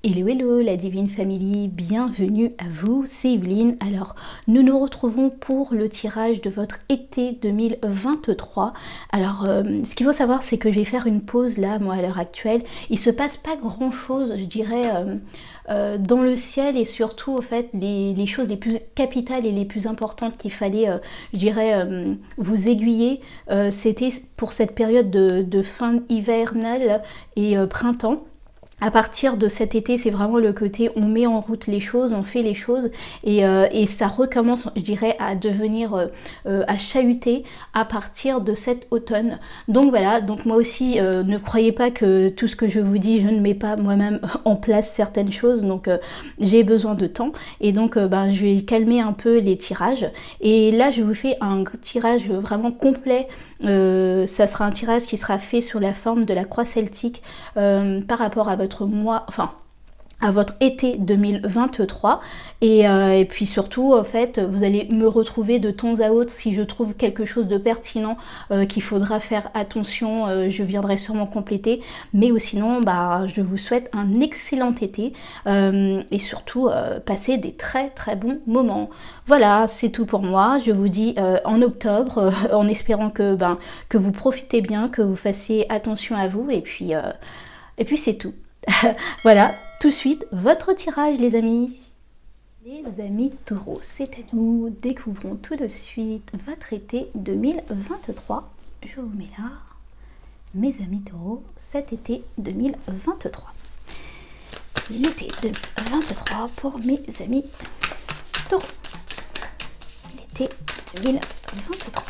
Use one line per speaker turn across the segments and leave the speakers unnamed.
Hello hello la Divine Family, bienvenue à vous, c'est Evelyne. Alors nous nous retrouvons pour le tirage de votre été 2023. Alors ce qu'il faut savoir c'est que je vais faire une pause là, moi à l'heure actuelle. Il se passe pas grand chose je dirais dans le ciel et surtout au fait les choses les plus capitales et les plus importantes qu'il fallait je dirais vous aiguiller. C'était pour cette période de fin hivernale et printemps. À partir de cet été, c'est vraiment le côté on met en route les choses, on fait les choses et ça recommence, je dirais, à devenir, à chahuter à partir de cet automne. Donc voilà, donc moi aussi, ne croyez pas que tout ce que je vous dis, je ne mets pas moi-même en place certaines choses, donc j'ai besoin de temps et donc je vais calmer un peu les tirages. Et là, je vous fais un tirage vraiment complet. Ça sera un tirage qui sera fait sur la forme de la croix celtique par rapport à votre mois, enfin à votre été 2023 et puis surtout en fait vous allez me retrouver de temps à autre si je trouve quelque chose de pertinent qu'il faudra faire attention, je viendrai sûrement compléter, mais ou sinon je vous souhaite un excellent été et surtout passer des très très bons moments. Voilà, c'est tout pour moi, je vous dis en octobre en espérant que vous profitez bien, que vous fassiez attention à vous et puis c'est tout. Voilà, tout de suite, votre tirage les amis. Les amis taureaux, c'est à nous. Découvrons tout de suite votre été 2023. Je vous mets là, mes amis taureaux, cet été 2023. L'été 2023 pour mes amis taureaux. L'été 2023.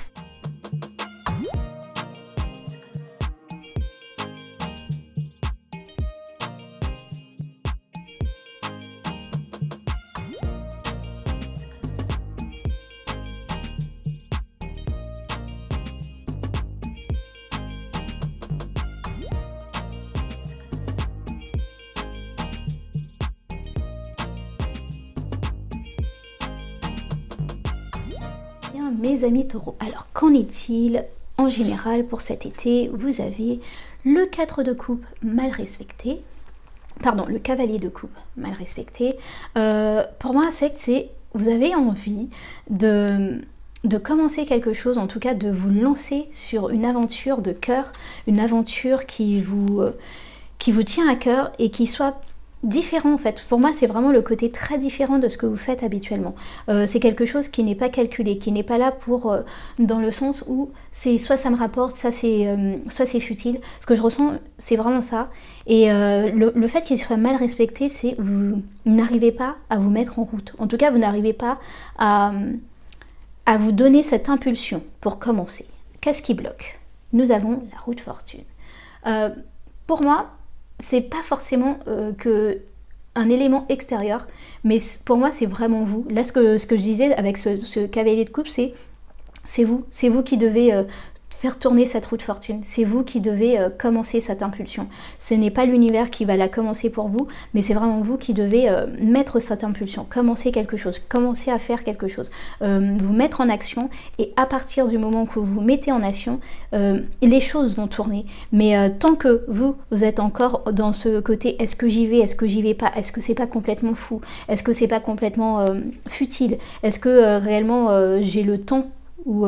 Mes amis taureaux, alors qu'en est-il en général pour cet été? Vous avez le 4 de coupe mal respecté, pardon, le cavalier de coupe mal respecté. Pour moi, c'est que vous avez envie de commencer quelque chose, en tout cas de vous lancer sur une aventure de cœur, une aventure qui vous tient à cœur et qui soit différent en fait. Pour moi c'est vraiment le côté très différent de ce que vous faites habituellement. C'est quelque chose qui n'est pas calculé, qui n'est pas là pour dans le sens où c'est soit ça me rapporte, soit c'est futile. Ce que je ressens c'est vraiment ça. Et le fait qu'il soit mal respecté, c'est vous n'arrivez pas à vous mettre en route. En tout cas vous n'arrivez pas à vous donner cette impulsion pour commencer. Qu'est-ce qui bloque? Nous avons la roue de fortune. Pour moi c'est pas forcément que un élément extérieur, mais pour moi c'est vraiment vous. Là ce que je disais avec ce cavalier de coupe, c'est vous qui devez faire tourner cette roue de fortune, c'est vous qui devez commencer cette impulsion. Ce n'est pas l'univers qui va la commencer pour vous, mais c'est vraiment vous qui devez mettre cette impulsion, commencer quelque chose, commencer à faire quelque chose, vous mettre en action, et à partir du moment que vous vous mettez en action, les choses vont tourner. Mais tant que vous êtes encore dans ce côté est-ce que j'y vais, est-ce que j'y vais pas, est-ce que c'est pas complètement fou, est-ce que c'est pas complètement futile, est-ce que réellement j'ai le temps, ou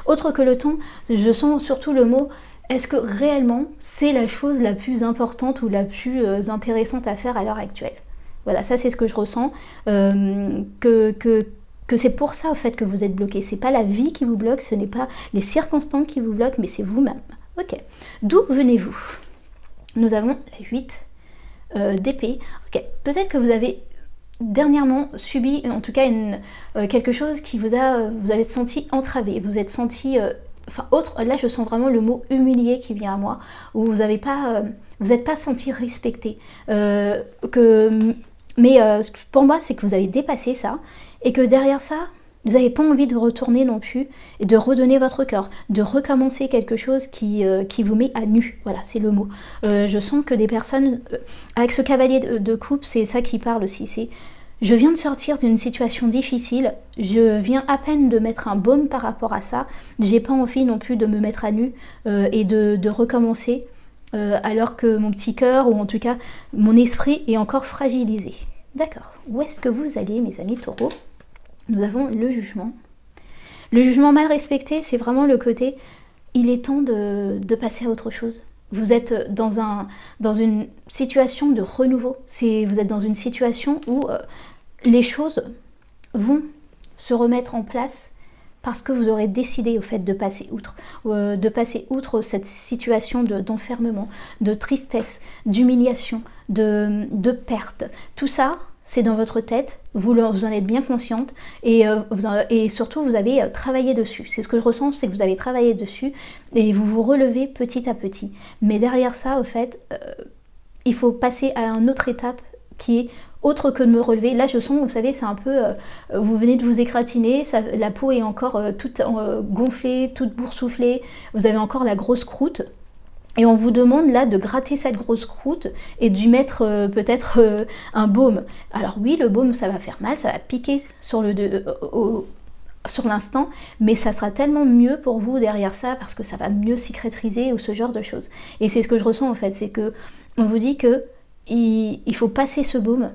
autre que le temps, je sens surtout le mot est-ce que réellement c'est la chose la plus importante ou la plus intéressante à faire à l'heure actuelle. Voilà, ça c'est ce que je ressens, que c'est pour ça au fait que vous êtes bloqué. C'est pas la vie qui vous bloque, ce n'est pas les circonstances qui vous bloquent, mais c'est vous-même. Ok, d'où venez-vous? Nous avons la 8 d'épée. Ok, peut-être que vous avez dernièrement subi en tout cas quelque chose qui vous avez senti entravé, vous êtes senti là je sens vraiment le mot humilié qui vient à moi, où vous n'êtes pas senti respecté, mais pour moi c'est que vous avez dépassé ça et que derrière ça vous n'avez pas envie de retourner non plus et de redonner votre cœur, de recommencer quelque chose qui vous met à nu. Voilà, c'est le mot. Je sens que des personnes, avec ce cavalier de coupe, c'est ça qui parle aussi. C'est je viens de sortir d'une situation difficile, je viens à peine de mettre un baume par rapport à ça, j'ai pas envie non plus de me mettre à nu et de recommencer. alors que mon petit cœur, ou en tout cas mon esprit est encore fragilisé. D'accord. Où est-ce que vous allez, mes amis taureaux? Nous avons le jugement. Le jugement mal respecté, c'est vraiment le côté, il est temps de passer à autre chose. Vous êtes dans une situation de renouveau. Vous êtes dans une situation où les choses vont se remettre en place parce que vous aurez décidé au fait de passer outre cette situation d'enfermement, de tristesse, d'humiliation, de perte. Tout ça, c'est dans votre tête, vous en êtes bien consciente et surtout vous avez travaillé dessus. C'est ce que je ressens, c'est que vous avez travaillé dessus et vous vous relevez petit à petit. Mais derrière ça, au fait, il faut passer à une autre étape qui est autre que de me relever. Là, je sens, vous savez, c'est un peu, vous venez de vous égratigner, la peau est encore toute gonflée, toute boursouflée, vous avez encore la grosse croûte. Et on vous demande là de gratter cette grosse croûte et d'y mettre peut-être un baume. Alors oui, le baume, ça va faire mal, ça va piquer sur l'instant, mais ça sera tellement mieux pour vous derrière ça parce que ça va mieux cicatriser ou ce genre de choses. Et c'est ce que je ressens en fait, c'est que on vous dit que il faut passer ce baume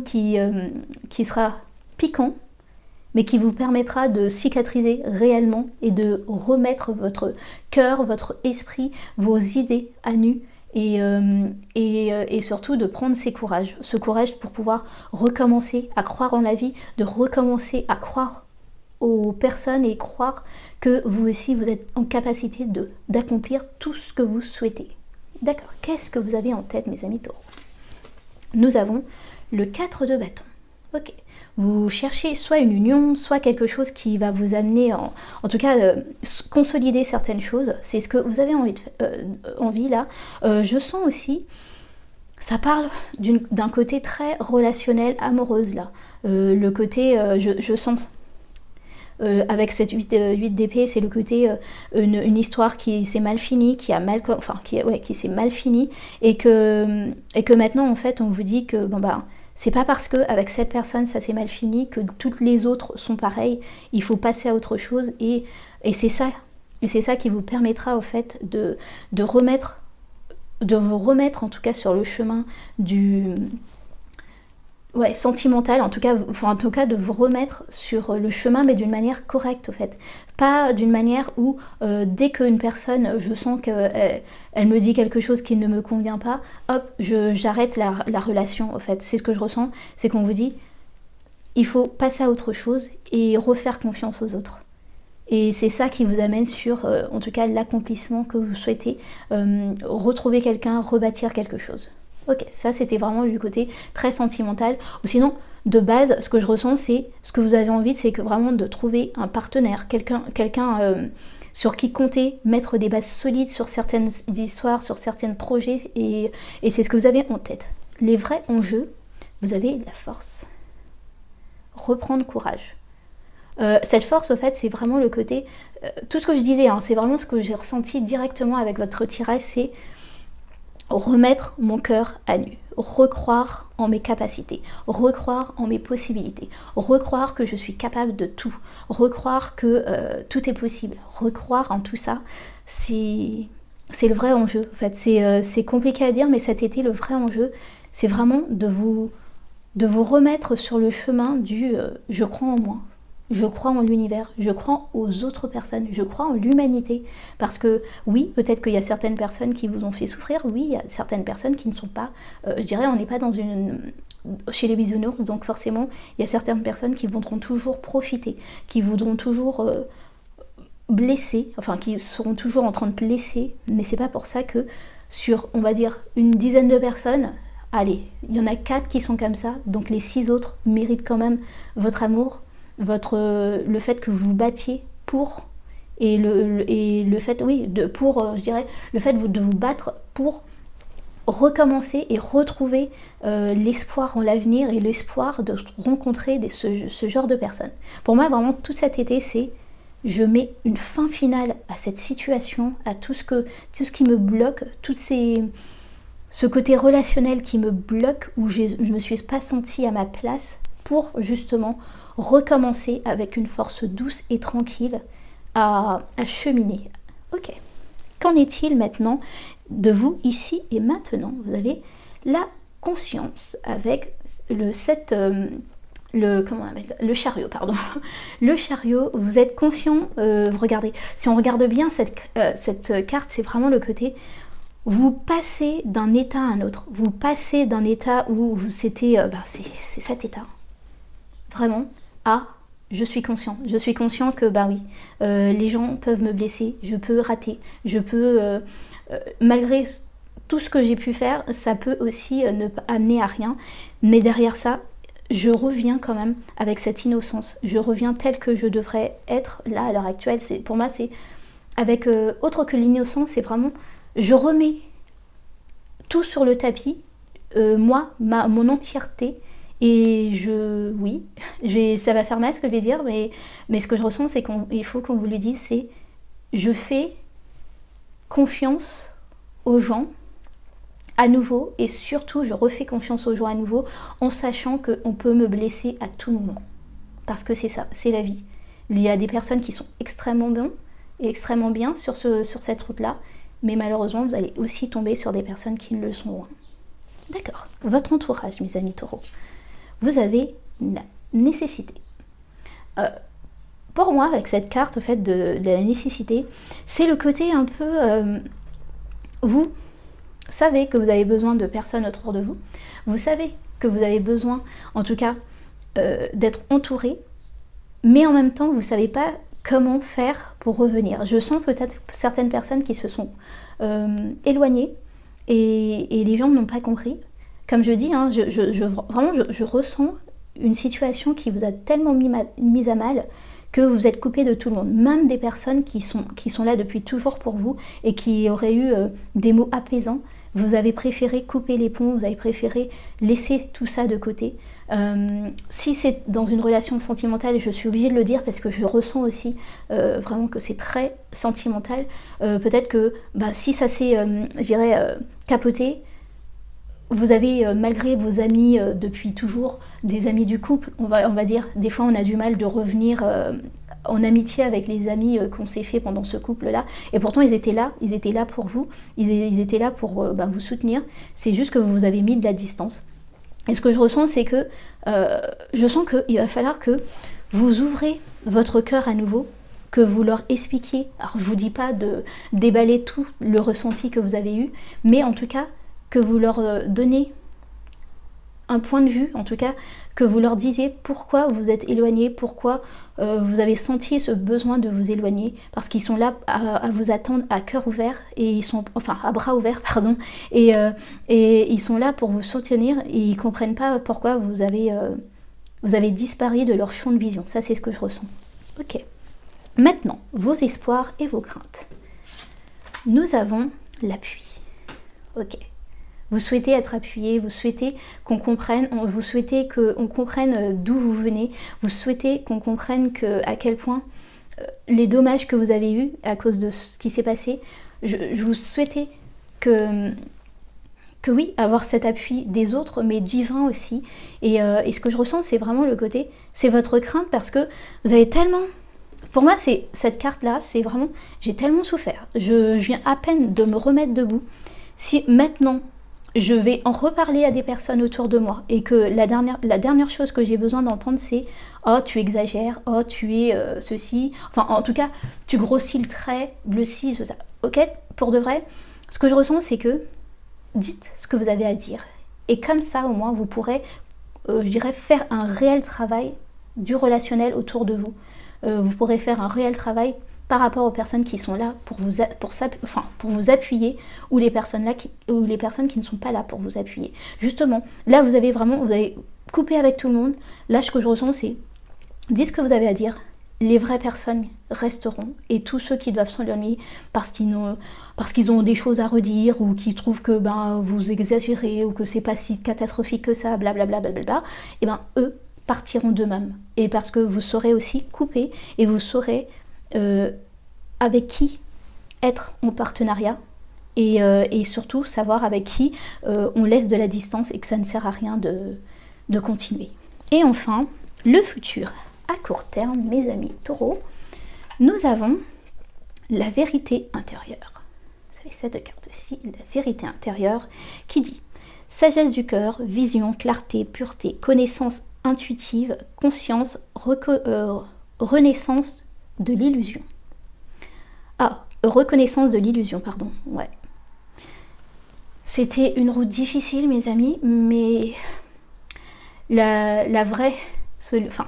qui sera piquant, mais qui vous permettra de cicatriser réellement et de remettre votre cœur, votre esprit, vos idées à nu et surtout de prendre ce courage pour pouvoir recommencer à croire en la vie, de recommencer à croire aux personnes et croire que vous aussi vous êtes en capacité d'accomplir tout ce que vous souhaitez. D'accord, qu'est-ce que vous avez en tête, mes amis taureaux? Nous avons le 4 de bâton. Ok, vous cherchez soit une union, soit quelque chose qui va vous amener, en tout cas, consolider certaines choses. C'est ce que vous avez envie là. Je sens aussi, ça parle d'un côté très relationnel, amoureuse là. Le côté, je sens... avec cette 8 d'épée, c'est le côté une histoire qui s'est mal finie, qui s'est mal finie et que maintenant en fait on vous dit que c'est pas parce que avec cette personne ça s'est mal fini que toutes les autres sont pareilles. Il faut passer à autre chose et c'est ça qui vous permettra au fait de vous remettre en tout cas sur le chemin du sentimental, en tout cas de vous remettre sur le chemin, mais d'une manière correcte, au fait. Pas d'une manière où, dès qu'une personne, je sens qu'elle me dit quelque chose qui ne me convient pas, hop, j'arrête la relation, au fait. C'est ce que je ressens, c'est qu'on vous dit, il faut passer à autre chose et refaire confiance aux autres. Et c'est ça qui vous amène sur, en tout cas, l'accomplissement que vous souhaitez, retrouver quelqu'un, rebâtir quelque chose. Ok, ça c'était vraiment du côté très sentimental. Ou sinon, de base, ce que je ressens, c'est ce que vous avez envie, c'est que vraiment de trouver un partenaire, quelqu'un sur qui compter, mettre des bases solides sur certaines histoires, sur certains projets, et c'est ce que vous avez en tête. Les vrais enjeux, vous avez la force. Reprendre courage. Cette force, au fait, c'est vraiment le côté... tout ce que je disais, c'est vraiment ce que j'ai ressenti directement avec votre tirage, c'est... remettre mon cœur à nu, recroire en mes capacités, recroire en mes possibilités, recroire que je suis capable de tout, recroire que tout est possible, recroire en tout ça, c'est le vrai enjeu. En fait, c'est compliqué à dire, mais cet été, le vrai enjeu, c'est vraiment de vous remettre sur le chemin du je crois en moi. Je crois en l'univers, je crois aux autres personnes, je crois en l'humanité. Parce que oui, peut-être qu'il y a certaines personnes qui vous ont fait souffrir, oui, il y a certaines personnes qui ne sont pas, je dirais, on n'est pas chez les bisounours, donc forcément, il y a certaines personnes qui voudront toujours profiter, qui voudront toujours blesser, qui seront toujours en train de blesser, mais c'est pas pour ça que sur, on va dire, une dizaine de personnes, allez, il y en a 4 qui sont comme ça, donc les 6 autres méritent quand même votre amour, le fait que vous vous battiez pour, et le fait, oui, je dirais, le fait de vous battre pour recommencer et retrouver l'espoir en l'avenir et l'espoir de rencontrer ce genre de personnes. Pour moi, vraiment, tout cet été, c'est je mets une fin finale à cette situation, à tout ce qui me bloque, ce côté relationnel qui me bloque, où je ne me suis pas sentie à ma place pour justement recommencer avec une force douce et tranquille à cheminer. Ok. Qu'en est-il maintenant de vous ici et maintenant. Vous avez la conscience avec le le chariot, pardon. Le chariot, vous êtes conscient, regardez, si on regarde bien cette carte, c'est vraiment le côté, vous passez d'un état à un autre, vous passez d'un état où c'était, c'est cet état, vraiment, à je suis conscient que oui, les gens peuvent me blesser, je peux rater, je peux, malgré tout ce que j'ai pu faire, ça peut aussi ne pas amener à rien, mais derrière ça, je reviens quand même avec cette innocence, je reviens tel que je devrais être là à l'heure actuelle. Pour moi, c'est avec autre que l'innocence, c'est vraiment, je remets tout sur le tapis, mon entièreté, et ça va faire mal ce que je vais dire, mais ce que je ressens, c'est qu'il faut qu'on vous le dise, c'est je fais confiance aux gens à nouveau, et surtout je refais confiance aux gens à nouveau en sachant qu'on peut me blesser à tout moment, parce que c'est ça, c'est la vie. Il y a des personnes qui sont extrêmement bien sur cette route là, mais malheureusement vous allez aussi tomber sur des personnes qui ne le sont moins. D'accord. Votre entourage, mes amis taureaux, vous avez la nécessité, pour moi avec cette carte, au fait de la nécessité, c'est le côté un peu vous savez que vous avez besoin de personnes autour de vous, vous savez que vous avez besoin, en tout cas, d'être entouré, mais en même temps, vous ne savez pas comment faire pour revenir. Je sens peut-être certaines personnes qui se sont éloignées et les gens n'ont pas compris. Comme je dis, hein, je ressens une situation qui vous a tellement mis à mal que vous êtes coupé de tout le monde, même des personnes qui sont là depuis toujours pour vous et qui auraient eu des mots apaisants. Vous avez préféré couper les ponts, vous avez préféré laisser tout ça de côté. Si c'est dans une relation sentimentale, je suis obligée de le dire parce que je ressens aussi vraiment que c'est très sentimental. Peut-être que si ça s'est, capoté, vous avez, malgré vos amis depuis toujours, des amis du couple, on va dire, des fois on a du mal de revenir en amitié avec les amis qu'on s'est fait pendant ce couple-là, et pourtant ils étaient là pour vous, ils étaient là pour vous soutenir, c'est juste que vous vous avez mis de la distance. Et ce que je ressens, c'est que je sens qu'il va falloir que vous ouvrez votre cœur à nouveau, que vous leur expliquiez, alors je vous dis pas de déballer tout le ressenti que vous avez eu, mais en tout cas, que vous leur donnez un point de vue, en tout cas, que vous leur disiez pourquoi vous êtes éloignés, pourquoi vous avez senti ce besoin de vous éloigner, parce qu'ils sont là à vous attendre à cœur ouvert, à bras ouverts, pardon, et ils sont là pour vous soutenir, et ils comprennent pas pourquoi vous avez disparu de leur champ de vision. Ça, c'est ce que je ressens. Ok. Maintenant, vos espoirs et vos craintes. Nous avons l'appui. Ok. Vous souhaitez être appuyé, vous souhaitez qu'on comprenne, vous souhaitez qu'on comprenne d'où vous venez, vous souhaitez qu'on comprenne à quel point les dommages que vous avez eus à cause de ce qui s'est passé, je vous souhaitais que oui, avoir cet appui des autres, mais divin aussi. Et ce que je ressens, c'est vraiment le côté, c'est votre crainte, parce que vous avez tellement... Pour moi, cette carte-là, c'est vraiment, j'ai tellement souffert, je viens à peine de me remettre debout. Si maintenant... je vais en reparler à des personnes autour de moi et que la dernière chose que j'ai besoin d'entendre, c'est « Oh, tu exagères, oh, tu es ceci », enfin, en tout cas, tu grossis le trait, le ci, ça. Ok, pour de vrai, ce que je ressens, c'est que dites ce que vous avez à dire. Et comme ça, au moins, vous pourrez, faire un réel travail du relationnel autour de vous. Vous pourrez faire un réel travail par rapport aux personnes qui sont là pour vous appuyer, ou les personnes qui ne sont pas là pour vous appuyer. Justement, là vous avez coupé avec tout le monde. Là, ce que je ressens, c'est dites ce que vous avez à dire. Les vraies personnes resteront, et tous ceux qui doivent s'ennuyer parce qu'ils ont des choses à redire, ou qui trouvent que vous exagérez, ou que c'est pas si catastrophique que ça, blablabla, et eux partiront d'eux-mêmes. Et parce que vous saurez aussi couper, et vous saurez avec qui être en partenariat, et surtout savoir avec qui on laisse de la distance et que ça ne sert à rien de continuer. Et enfin, le futur à court terme, mes amis taureaux, nous avons la vérité intérieure. et cette carte-ci, la vérité intérieure, qui dit sagesse du cœur, vision, clarté, pureté, connaissance intuitive, conscience, renaissance de l'illusion. Ah, reconnaissance de l'illusion, pardon, ouais. C'était une route difficile, mes amis, mais la vraie... Enfin,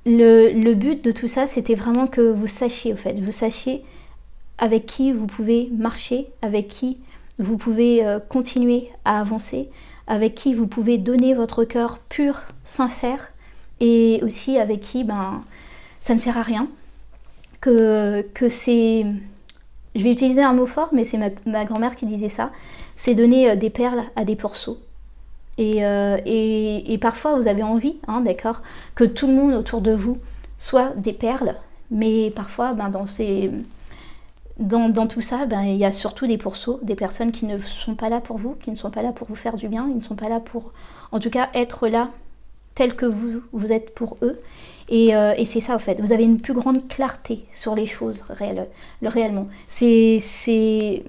le but de tout ça, c'était vraiment que vous sachiez, au fait, vous sachiez avec qui vous pouvez marcher, avec qui vous pouvez continuer à avancer, avec qui vous pouvez donner votre cœur pur, sincère, et aussi avec qui, ça ne sert à rien, que c'est... Je vais utiliser un mot fort, mais c'est ma grand-mère qui disait ça, c'est donner des perles à des porceaux. Et parfois, vous avez envie, d'accord, que tout le monde autour de vous soit des perles, mais parfois, dans tout ça, il y a surtout des pourceaux, des personnes qui ne sont pas là pour vous, qui ne sont pas là pour vous faire du bien, ils ne sont pas là pour, en tout cas, être là tel que vous êtes pour eux. Et c'est ça, en fait. Vous avez une plus grande clarté sur les choses réellement. C'est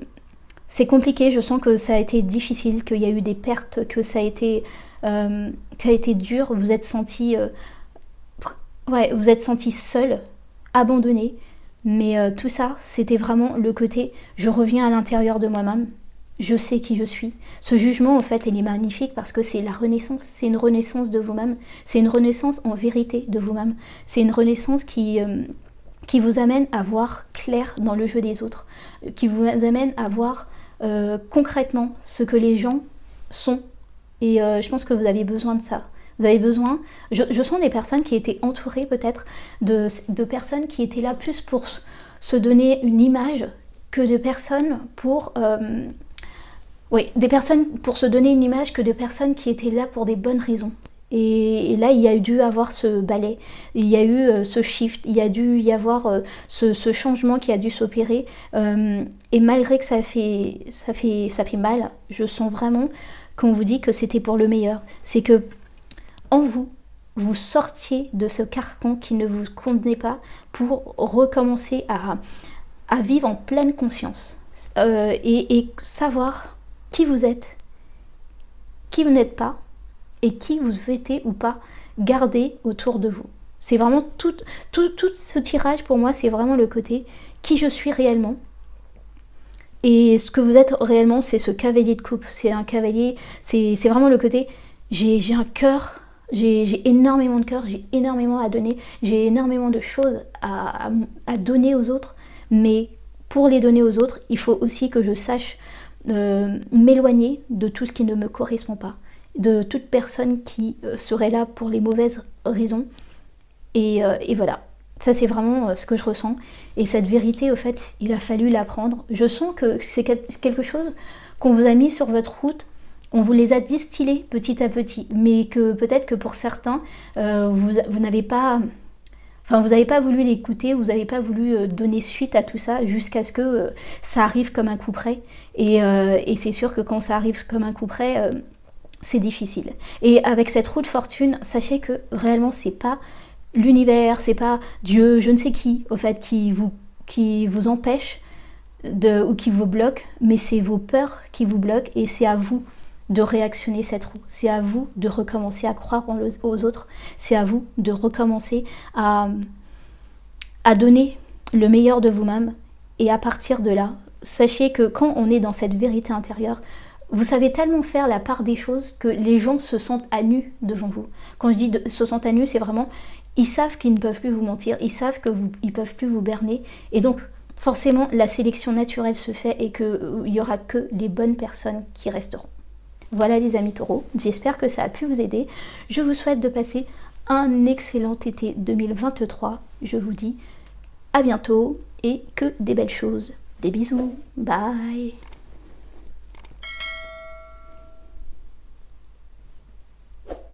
compliqué, je sens que ça a été difficile, qu'il y a eu des pertes, que ça a été dur. Vous êtes senti seul, abandonné. Mais tout ça, c'était vraiment le côté je reviens à l'intérieur de moi-même, je sais qui je suis. Ce jugement, en fait, il est magnifique parce que c'est la renaissance, c'est une renaissance de vous-même, c'est une renaissance en vérité de vous-même, c'est une renaissance qui vous amène à voir clair dans le jeu des autres, qui vous amène à voir concrètement ce que les gens sont. Et je pense que vous avez besoin de ça. Vous avez besoin... Je sens des personnes qui étaient entourées peut-être de personnes qui étaient là plus pour se donner une image que de personnes pour... des personnes pour se donner une image que de personnes qui étaient là pour des bonnes raisons. Et là, il y a dû avoir ce balai, il y a eu ce shift, il y a dû y avoir ce changement qui a dû s'opérer. Et malgré que ça fait mal, je sens vraiment qu'on vous dit que c'était pour le meilleur. C'est que en vous, vous sortiez de ce carcan qui ne vous convenait pas pour recommencer à vivre en pleine conscience et savoir qui vous êtes, qui vous n'êtes pas et qui vous souhaitez ou pas garder autour de vous. C'est vraiment tout ce tirage pour moi, c'est vraiment le côté qui je suis réellement. Et ce que vous êtes réellement, c'est ce cavalier de coupe. C'est un cavalier, c'est vraiment le côté j'ai un cœur. J'ai énormément de cœur, j'ai énormément à donner, j'ai énormément de choses à donner aux autres, mais pour les donner aux autres, il faut aussi que je sache m'éloigner de tout ce qui ne me correspond pas, de toute personne qui serait là pour les mauvaises raisons. Et voilà, ça c'est vraiment ce que je ressens. Et cette vérité, au fait, il a fallu l'apprendre. Je sens que c'est quelque chose qu'on vous a mis sur votre route. On vous les a distillés petit à petit, mais que peut-être que pour certains, vous n'avez pas... Enfin, vous n'avez pas voulu l'écouter, vous n'avez pas voulu donner suite à tout ça jusqu'à ce que ça arrive comme un coup près. Et c'est sûr que quand ça arrive comme un coup près, c'est difficile. Et avec cette roue de fortune, sachez que réellement, c'est pas l'univers, c'est pas Dieu, je ne sais qui, au fait, qui vous empêche ou qui vous bloque, mais c'est vos peurs qui vous bloquent et c'est à vous de réactionner cette roue. C'est à vous de recommencer à croire aux autres. C'est à vous de recommencer à donner le meilleur de vous-même. Et à partir de là, sachez que quand on est dans cette vérité intérieure, vous savez tellement faire la part des choses que les gens se sentent à nu devant vous. Quand je dis se sentent à nu, c'est vraiment, ils savent qu'ils ne peuvent plus vous mentir, ils savent qu'ils ne peuvent plus vous berner. Et donc, forcément, la sélection naturelle se fait et qu'il n'y aura que les bonnes personnes qui resteront. Voilà les amis taureaux, j'espère que ça a pu vous aider. Je vous souhaite de passer un excellent été 2023. Je vous dis à bientôt et que des belles choses. Des bisous, bye.